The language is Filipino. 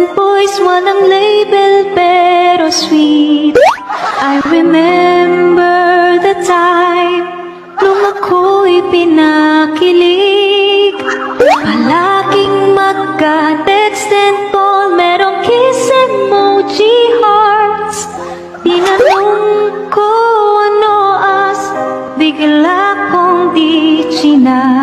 Innocent boys, walang label pero sweet. I remember the time nung ako'y pinakilig. Palaging magka-text and call, merong kiss emoji hearts. Tinanong ko ano as, bigla kong di chinat.